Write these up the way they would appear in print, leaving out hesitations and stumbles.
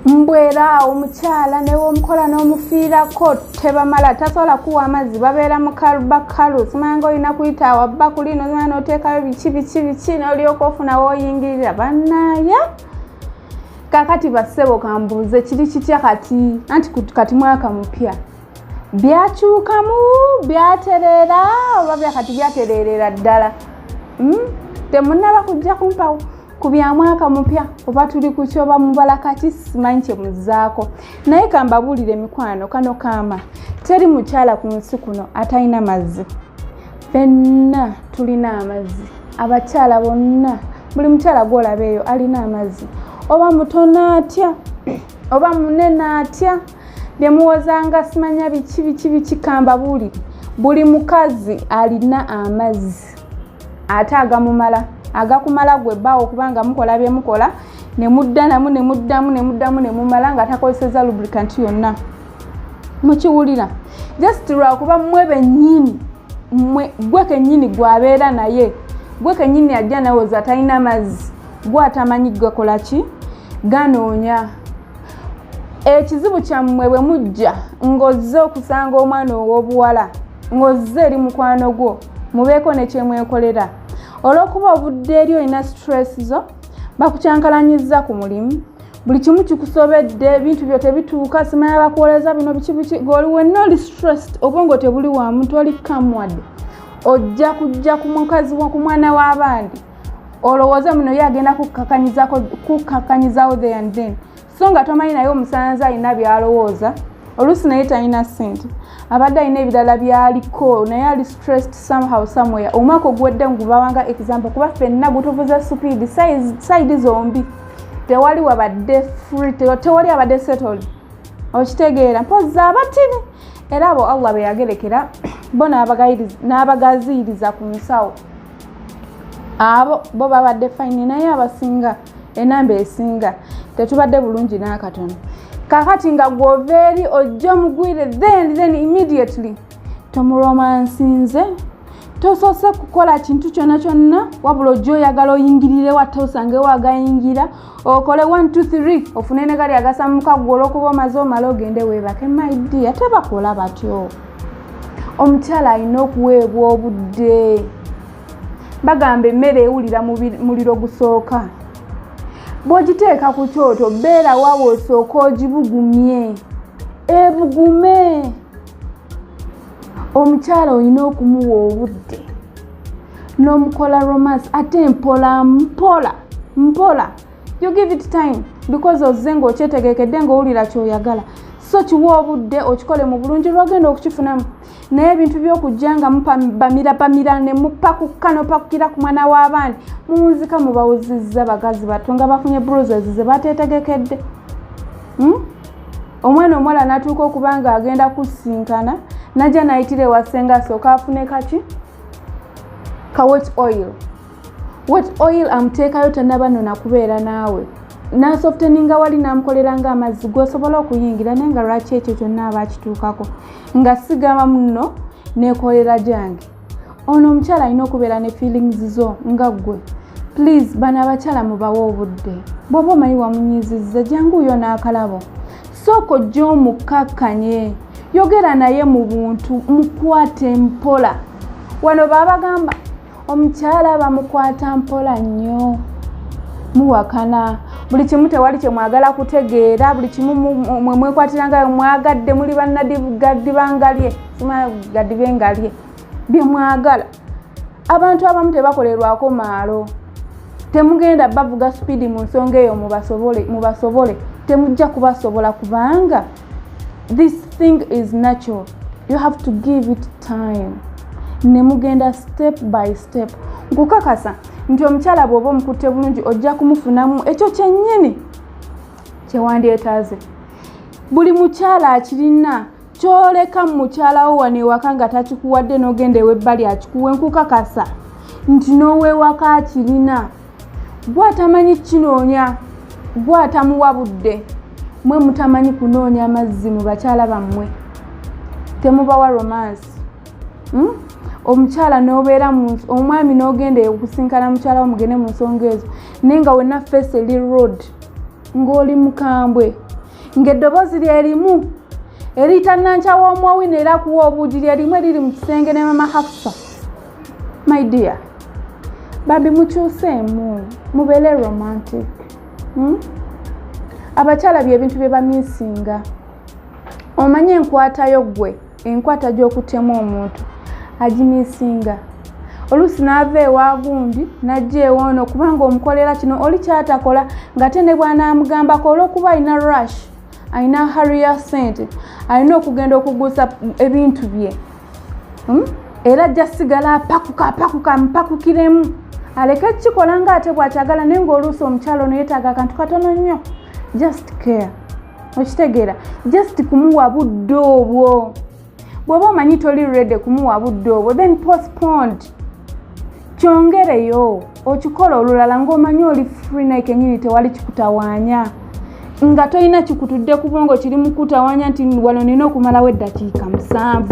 mbwera omukyala ne womukola n'omufiirako tebamala tasobola kuwa amazzi babeera mu kalubakalu simanga olina kuyita awabbakuli nozima n'oteekayo biki n'olyoka ofuna w'oyingirira bannaaya kakati bassebo kambuuze kiri kitya kati anti kati mwaka mupya byakyukamu byatereera oba byakati byatereerera ddala temunnaba kujja kumpawo ku bya mwaka mupya oba tuli ku kyoba mubala kati simanyi kye muzzaako naye kambabuulire emikwano kano kaama teri mukyala ku nsi kuno atalina mazzi fenna tulina amazzi abakyala bonna buli mukyala gw'olaba eyo alina amazzi oba mutono atya oba munene atya bye muwozanga simanya biki kambabuulire buli mukazi alina amazzi ate agakumala gwe bbaawo kubanga mukola bye mukola ne muddamu ne mumala nga takozeseza lubricant yonna mukiwulira just lwakuba mmwe bennyini gwe kennyini gwabeera naye gwe kennyini ajja nawoza talina mazzi gwe atamanyi gakola ki ganoonya ekizibu kyammwe bwe mujja ng'ozze okusanga omwana ow'obuwala ng'ozze eri mukwano gwo mubeeko ne kyemwekolera olw'okuba obudde eri olina stress zo bakukyankalanyizza ku mulimu buli kimu kikusobedde ebintu byo tebituuka simanya bakuwoleza bino biki goli wenna oli stressed obwongo tebuli wamu toli kamwadde ojja kujja ku mukazi ku mwana w'abandi olowooza muno ye agenda kukkakanyizawo there and then so nga tomanyi naye omusanza alina byalowooza oluusi naye talina ssente abadde alina ebirala byaliko naye ali stressed somehow somewhere omwaka oguwedde ngubawanga example kuba ffenna gutuvuza speed side zombi tewali wabadde free tewali abadde settled okitegeera mpozi abatini era abo Allah be yagerekera bo n'abagaziyiriza ku nsawo abo bo babadde fine naye abasinga enamba esinga tetubadde bulungi n'akatono kakati nga gwoveeri ojja mugwire then immediately tomuromansinze tosoose kukola kintu kyonna wabula ojja oyagala oyingirire watte osange wagayingira okole 1 2 3 ofune ne gali agasamuka gwe olw'okuba omaze omala ogende weebake my dear tebakola batyo omukyala alina okuweebwa obudde bagamba emmere ewulira muliro gusooka bw'ogiteeka ku kyoto beera waawo osooka ogibugumye ebugume omukyala olina okumuwa obudde n'omukola romance ate mpola you give it time because ozze ng'okyetegekedde ng'owulira kyoyagala so kiwa obudde okikole mu bulungi lwagenda okukifunamu naye ebintu by'okujja nga bamira ne mupakukira ku mwana w'abandi mumuzika mubawuzizza bagazi bato nga bafunye bruises ze bateetegekedde omwana omuwala n'atuuka okuba nga agenda kusinkana najja nayitire wasenga asooka afune kaki ka wet oil amuteekayo tannabanona kubeera naawe nasofteninga wali namukoleranga amazzi gwosobola okuyingira naye nga lwaki ekyo kyonna aba akituukako nga sigama muno nekolera gyange ono omukyala alina okubeera ne feelings zo nga ggwe please bano abakyala mubawe obudde bw'oba omanyi wamunyizizza janguyo n'akalabo sooka ojja omukakkanye yogera naye mu buntu mukwate mpola wano babagamba omukyala bamukwata mpola nnyo muwakana buli kimu tewali kye mwagala kutegeera buli kimu mwekwatiranga mwagadde muli bannadibangalye simagaddibengalye bye mwagala abantu abamu tebakolerwako maalo temugenda bavuga speedi mu nsonga eyo mubasobole temujja kubasobola kubanga this thing is natural you have to give it time ne mugenda step by step nkukakasa nti omukyala bw'oba omukutte bulungi ojja kumufunamu ekyo kyennyini kyewandyetaaze buli mukyala akirina kyoleka mu mukyala wo wano ewaka nga takikuwadde n'ogenda ewebbali akikuwa nkukakasa nti n'oweewaka akirina gwe atamanyi kinoonya gwe atamuwa budde mwe mutamanyi kunoonya amazzi mu bakyala bammwe temubawa romance omukyala n'obeera omwami n'ogenda okusinkana mukyala wo mugende mu nsonga ezo naye nga wenna face eli road ng'oli mukambwe ng'eddoboozi lyerimu eriyita Nanca w'Omwawina era kuwa obuugi lyerimu eriri mu kisenge ne Mama Hafsa. My dear, babi mukyuseemu mubeere romantic. Abakyala by'ebintu bye bamisinga. Omanye enkwatayo gwe, enkwata gy'okutema omuntu agimisinga. Oluusi n'ava ewa gundi n'ajja ewoono kubanga omukolera kino oli kyatakola ng'ate ne bw'anaamugambako olw'okuba alina rush, alina hurrier ssente, alina okugenda okugusa ebintu bye. Era ajja sigala apakuka mpakukiremu aleke kikola ng'ate bw'akyagala naye ng'oluusi omukyala ono yeetaaga akantu katono nnyo. Just care. Okitegeera, just kumuwa budde obwo. Bw'oba omanyi toli ready kumuwa budde obwo, then postponed. Kyongereyo okikola olulala ng'omanyi oli free naye kennyini tewali kikutawaanya. Nga tolina kikutudde ku bwongo kiri mu kutawaanya nti wano nina okumalawo eddakiika 7.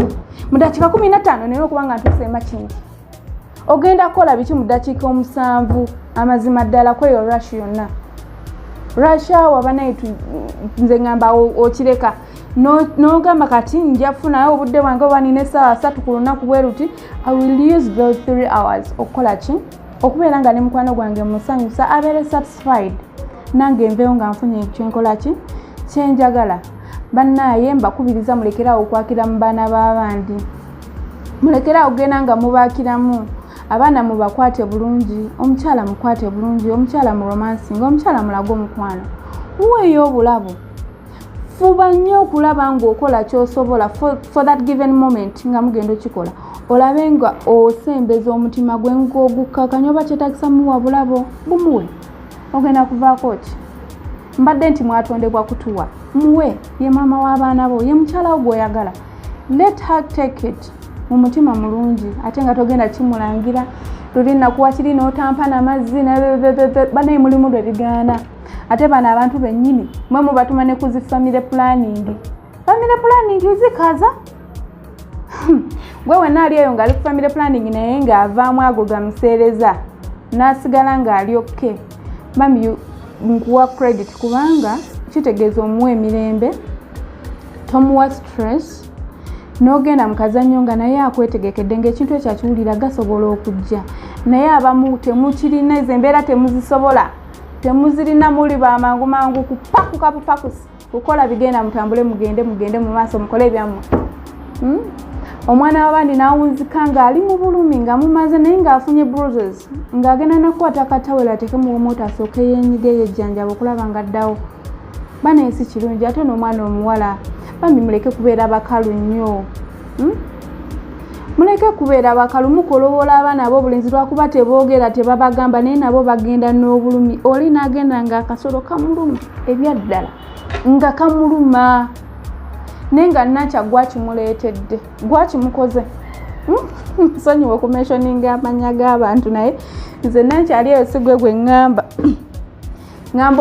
Mu ddakiika 15 nina okuba nga ntuuse makingi. Ogenda kukola biki mu ddakiika 7? Amazima ddala kweyo rush yonna. Rush hour banayitu nze ngamba okireka. N'ogamba kati nja kufunayo obudde bwange oba nina essaawa 3 ku lunaku bwe ruti. I will use those 3 hours okukola ki? Okubeera nga ne mukwano gwange musanyusa abeere satisfied. Nange nveewo nga nfunye kyenkola ki? Kyenjagala. Bannaaye mbakubiriza mulekerawo okwakira mu baana b'abandi. Mulekerawo ogenda nga mubaakiramu. Abaana mubakwate bulungi, omukyala mukwate bulungi, omukyala mu romancing, omukyala mulago omukwano. Muweeyo obulabo. Fuba nnyo okulaba ng'okola ky'osobola for that given moment nga mugenda okikola. Olabe nga osembeza omutima gwe ng'ogukkakanya oba kyetagisa muwa bulabo bumuwe. Ogenda kuvaako ki? Mbadde nti mwatondebwa kutuwa. Muwe ye maama w'abaana bo, ye mukyala wo gw'oyagala. Let her take it. Mu mutima mulungi ate nga togenda kimulangira luli nakuwa kiri n'otampa n'amazzi banaye mulimu lwe bigaana. Ate bano abantu bennyini mwe mubatuma ne kuzi family planning. Family planning uzikaza? Gwe wenna ali eyo ng'ali ku family planning naye ng'avaamu ago gamuseereza n'asigala ng'ali okay. Mami nkuwa credit kubanga kitegeeza omuwa emirembe, tomuwa stress. N'ogenda mu kazannyo nga naye akwetegekedde ng'ekintu ekyo akiwulira gasobola okujja. Naye abamu temukirina ezo embeera temuzisobola. Temuzirina muli bamangu kupakusi. Kukola bigenda mutambule mugende mu maaso mukole ebyammwe. Omwana w'abandi n'awunzika ng'ali mu bulumi nga mumaze naye ng'afunye bruises. Ng'agenda nakukwata akatawero ateeke mu moto asooke yeenyiga ejjanjaba okulaba ng'addawo. Banaye si kirungi ate n'omwana omuwala. Bambi muleke kubeera bakalu nnyo. Muleke kubeera bakalu mukolobola abaana ab'obulenzi lwakuba teboogera tebabagamba naye nabo bagenda n'obulumi. Oli n'agenda ng'akasolo kamuluma ebyaddala nga kamuluma naye nga Nanca gwakimuleetedde gwakimukoze. Nsonyiwa okumentioninga amanya g'abantu naye nze Nanca ali eyo sigwe gwe ngamba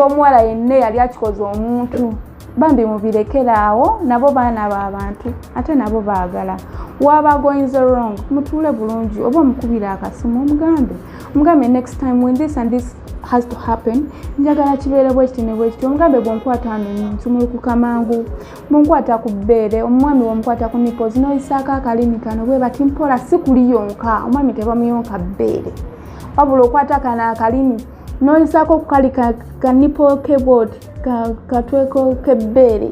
omuwala yenna yali akikoze omuntu. Bambi mubirekeraawo nabo baana b'abantu ate nabo baagala. Waba going wrong mutuule bulungi oba mukubira akasimu omugambe next time when this and this has to happen njagala kibeere bwe kiti ne bwe kiti. Omugambe bw'onkwata nsumulukuka mangu, bw'onkwata ku bbeere, omwami bw'omukwata ku nipples n'oyisaako akalimi kano bwe bati mpola si kuli yonka. Omwami tebamuyonka bbeere wabula okwata kano akalimi n'oyisaako kukali ka nipple keyboard katweko kebbeere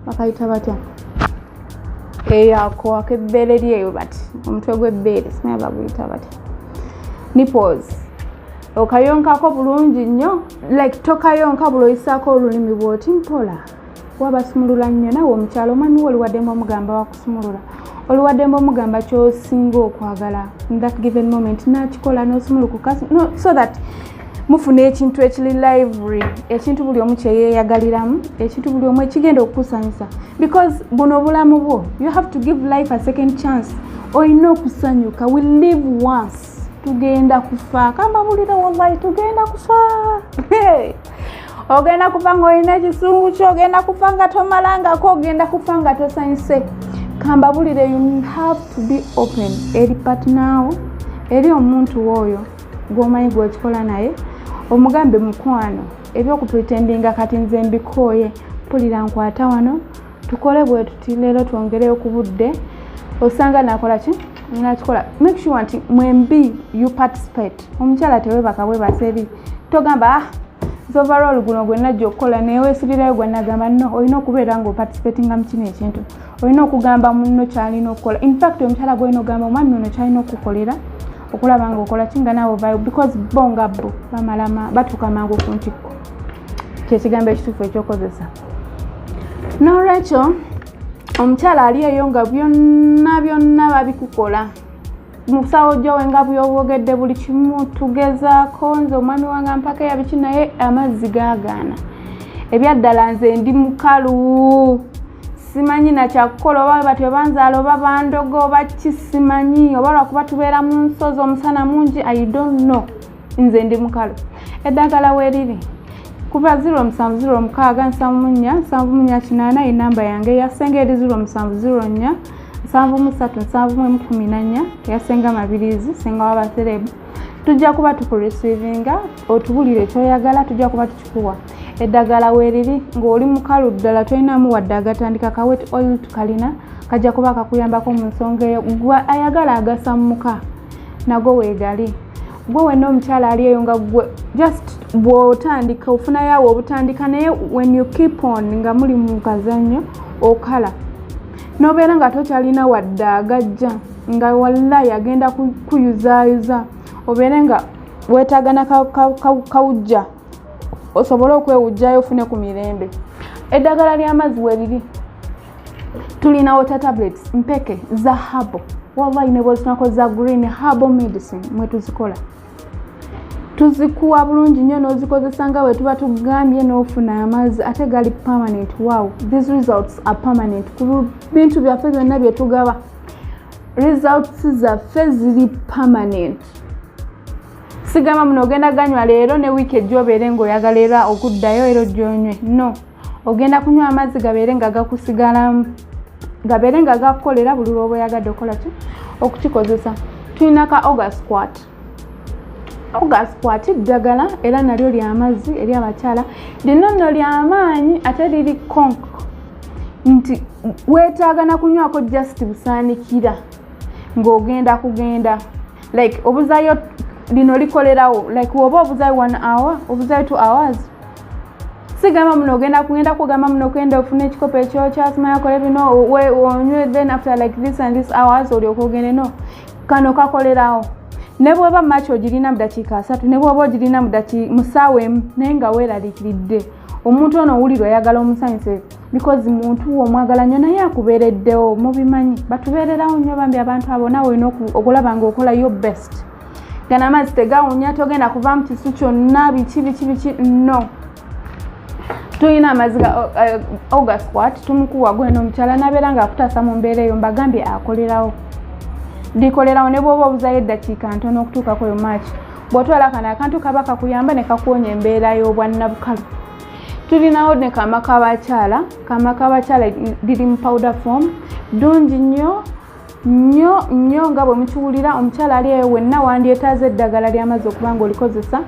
bakayita batya eyako akebbeere lyeyo bati omutwe gw'ebbeere simanyi baguyita batya nipples. Okayonkako bulungi nnyo like tokayonka buloyisaako olulimi bw'oti mpola wabasumulula nnyo. Nawe omukyalo omwami we oliwaddemba omugamba wakusumulula, oliwaddemba omugamba ky'osinga okwagala in that given moment n'akikola n'osumulukuka so that mufune ekintu ekiri lively, ekintu buli omu kyeyeeyagaliramu, ekintu buli omu ekigenda okukusanyusa because buno bulamu bwo you have to give life a second chance. Olina okusanyuka. We live once. Tugenda kufa. Kamba bulira wallahi tugenda kufa. Ogenda kufa ng'olina ekisungu kyo, ogenda kufa nga tomalangako, ogenda kufa nga tosanyuse. Kamba bulira you have to be open eri partner eri omuntu oyo gw'omanyi gw'okikola naye. Omugambe mukwano ebyokupretendinga kati nze mbikooye pulira nkwata wano tukole bwe tuti leero twongereyo ku budde osanga nakola ki nakikola make sure nti mwembi you participate omukyala tewebaka bwebasa eri togamba overall guno gwe najja okukola naye weesibirayo gwe nagamba no olina okubeera ng'oparticipatinga mu kino ekintu olina okugamba munno kyalina okukola in fact omukyala gwolina ogamba omwami ono kyalina okukolera okulaba ng'okola kinga naawe ovayo because bo nga bo batuuka mangu ku ntikko kyekigambo ekituufu ekyokozesa n'olwekyo omukyala ali eyo nga byonna babikukola MUSAWOJOWE nga byobwogedde buli kimu tugezaako nze omwami wange mpaka yabiki naye amazzi gaagaana ebyaddala nze ndi mukalu simanyi nakyakukola oba batyo banzaala oba bandogo oba kisimanyi oba lwakuba tubeera mu nsozi omusana mungi I don't know nze ndi mukalu eddagala weeriri kuba 07067474 enamba yange yasenga eri 0704 73714 yasenga Mabirizi senga w'abaserebu tujja kuba tukuresivinga otubulire kyoyagala tujja kuba tukikuwa eddagala weeriri ng'oli mukalu ddala tolinamu wadde agatandika kawet oil tukalina kajja kuba kakuyambako mu nsonga eyo gwe ayagala agasa muka nago weegali gwe wenna omukyala ali eyo nga gwe just bw'otandika ofuna yaawe obutandika naye when you keep on nga muli mu kazannyo okala nobeera nga tokyalina wadde agajja nga wallahi agenda kuyuzaayiza obeere nga weetaagana kawujja osobole okwewujjayo ofune ku mirembe eddagala ly'amazzi weeriri tulina water tablets mpeke za habo wallahi ne bwezitunako za green habo medicine mwe tuzikola tuzikuwa bulungi nnyo n'ozikozesa nga bwe tuba tugambye n'ofuna amazzi ate gali permanent wow these results are permanent ku bintu byaffe byonna bye tugaba results zaffe ziri permanent sigamba muno ogenda ganywa leero ne wiiki ejja obeere ng'oyagala era okuddayo era ojjonywe no ogenda kunywa amazzi gabeere nga gakusigalamu gabeere nga gakukolera buli lw'oba oyagadde okukola ki okukikozesa tulina ka Ogasquat ddagala era nalyo ly'amazzi eri abakyala lino nno ly'amaanyi ate liri konk nti weetaagana kunywako just busaanikira ng'ogenda kugenda like obuzayo lino likolerawo like woba obuzayo 1 hour obuzayo 2 hours sigamba muno ogenda kugenda kugamba muno okenda ofune ekikopo ekyokyasimayakole bino onywe then after like this and this hours olyoka ogende no kano kakolerawo ne bweba match ogirina mu dakiika 3 ne bweba ogirina mu ssaawa emu naye nga weeraliikiridde omuntu ono owulirwa ayagala omusanyuse because muntu omwagala nnyo naye akubeereddewo mubimanyi batubeererawo nnyo bambi abantu abo naawe olina okulaba ng'okola your best gana amazzi tegawunya togenda kuva mu kisu kyonna biki no tulina amazzi ga Ogasquat tumukuwa gweno omukyala nabeera ng'akutaasa mu mbeera eyo mbagambye akolerawo likolerawo ne bw'oba obuzayo eddakiika ntono okutuukako eyo maaki bw'otwala kano akantu kaba kakuyamba ne kakuwonya embeera y'obwannabukalu tulinawo ne kama k'abakyala liri mu powder form ddungi nnyo nga bwe mukiwulira omukyala ali eyo wenna wandyetaaza eddagala ly'amazzi okuba ng'olikozesa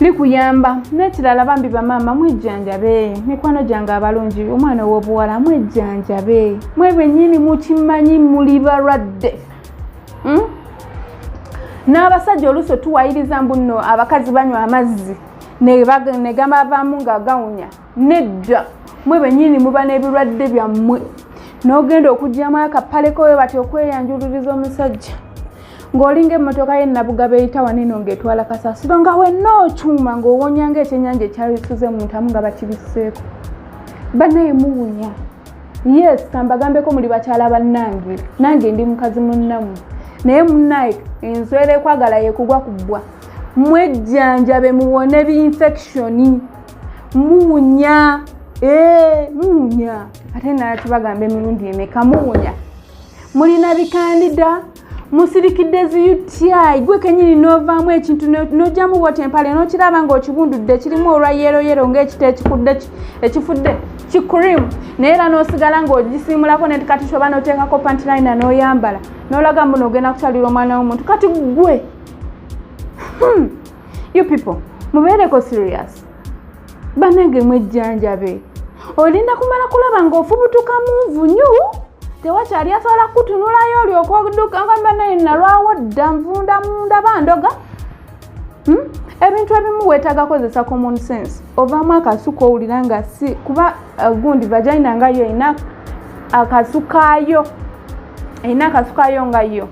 likuyamba n'ekirala bambi bamaama mwejjanjabe mikwano gyange abalungi omwana ow'obuwala mwejjanjabe mwe bennyini mukimanyi muli balwadde n'abasajja oluusi tuwayiriza mbu nno abakazi banywa amazzi ne gamba baamu nga gawunya nedda mwe bennyini muba n'ebirwadde byammwe n'ogenda okugyamu akapaleko we bati okweyanjuliriza omusajja ng'olinga emmotoka ye nabuga beyita waneno ng'etwala kasasiro nga wenna okyuma ng'owonya ng'ekyennyanja ekyayisuze mu ntamu nga bakibiseeko bannaye muwunya yes kambagambeko muli bakyala bannange nange ndi mukazi munnamu naye munnaye enswera ekwagala yekugwa kubbwa mwejjanjabe muwone bi-infectioni muwunya muwunya ate nala tubagambe emirundi emeka muwunya mulina bikandida musirikidde ziyutyayi gwe kenyini n'ovaamu ekintu n'ojjamu bwoti empale n'okiraba ng'okibundudde kirimu olwa yeroyero ng'ekita ekifudde kikurimu naye era n'osigala ng'ogisiimulako netikati shoba n'oteekako pantilina n'oyambala n'olaga mbu n'ogenda kukyalira omwana w'omuntu kati gwe you people mubeereko serious bannange mwejjanjabe olinda kumala kulaba ng'ofubutuka munvunyu tewakyali asobola kutunulayo olyoka odduka ngamba naye nalwawo dda nvunda munda bandoga. Ebintu ebimu weetaaga kozesa common sense ovaamu akasuka owulira nga si kuba gundi vagina nga yo erina akasukaayo nga yo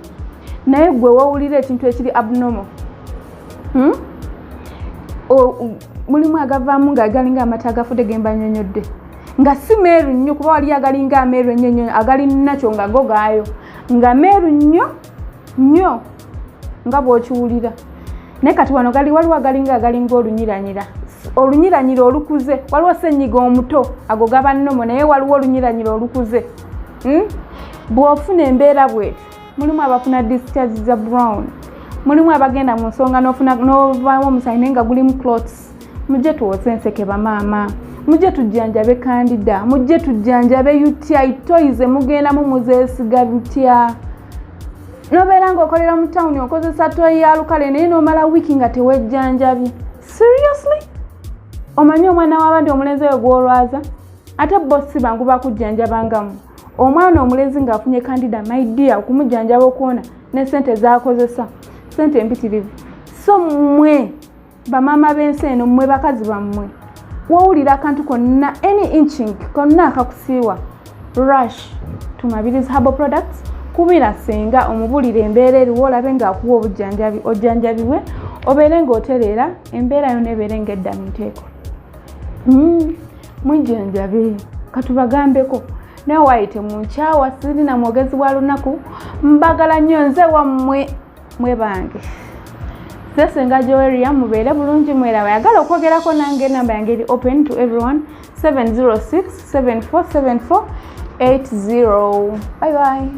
naye gwe wowulira ekintu ekiri abnormal. Mulimu agavaamu ng'agalinga amata agafudde gemba nnyonnyodde nga si meeru nnyo kuba wali agalinga ameeru ennyo agali nakyo nga go gaayo nga meeru nnyo nga bw'okiwulira. Naye kati wano waliwo agalinga olunyiranyira olukuze waliwo ssenyiga omuto ago gaba nnomo naye waliwo olunyiranyira olukuze. Bw'ofuna embeera bwetyo mulimu abafuna discharge za brown, mulimu abagenda mu nsonga n'ovaamu omusaayi naye nga gulimu clots. Mujje tuwoze enseke bamaama, mujje tujjanjabe Candida, mujje tujjanjabe UTI toys mugenda muzeesiga bitya. Nobeera ng'okolera mu tawuni okozesa toyi ya lukale naye n'omala wiiki nga tewejjanjabye. Seriously? Omanyi omwana w'abandi omulenzi oyo gw'olwaza ate bossi bangu bakujjanjabangamu. Omwana omulenzi ng'afunye Candida my dear okumujjanjaba okuwona ne ssente z'akozesa ssente empitirivu. So mmwe bamaama b'ensi eno mmwe bakazi bammwe wawulira akantu konna any inching konna akakusiiwa rush to Mabirizi herbal products. Kubira senga omubulire embeera eriwo olabe ng'akuwa obujjanjabi ojjanjabibwe obeere ng'otereera embeera yonna ebeere ng'edda mu nteeko. Mujjanjabe katubagambeko naye wayite mu nkyawa sirina mwogezi bwa lunaku mbagala nnyo nze wammwe mwe bange. Senga Joeria mubeere bulungi mwerawe ayagala okwogerako nange enamba yange eri open to everyone 706 7474 80. Bye bye.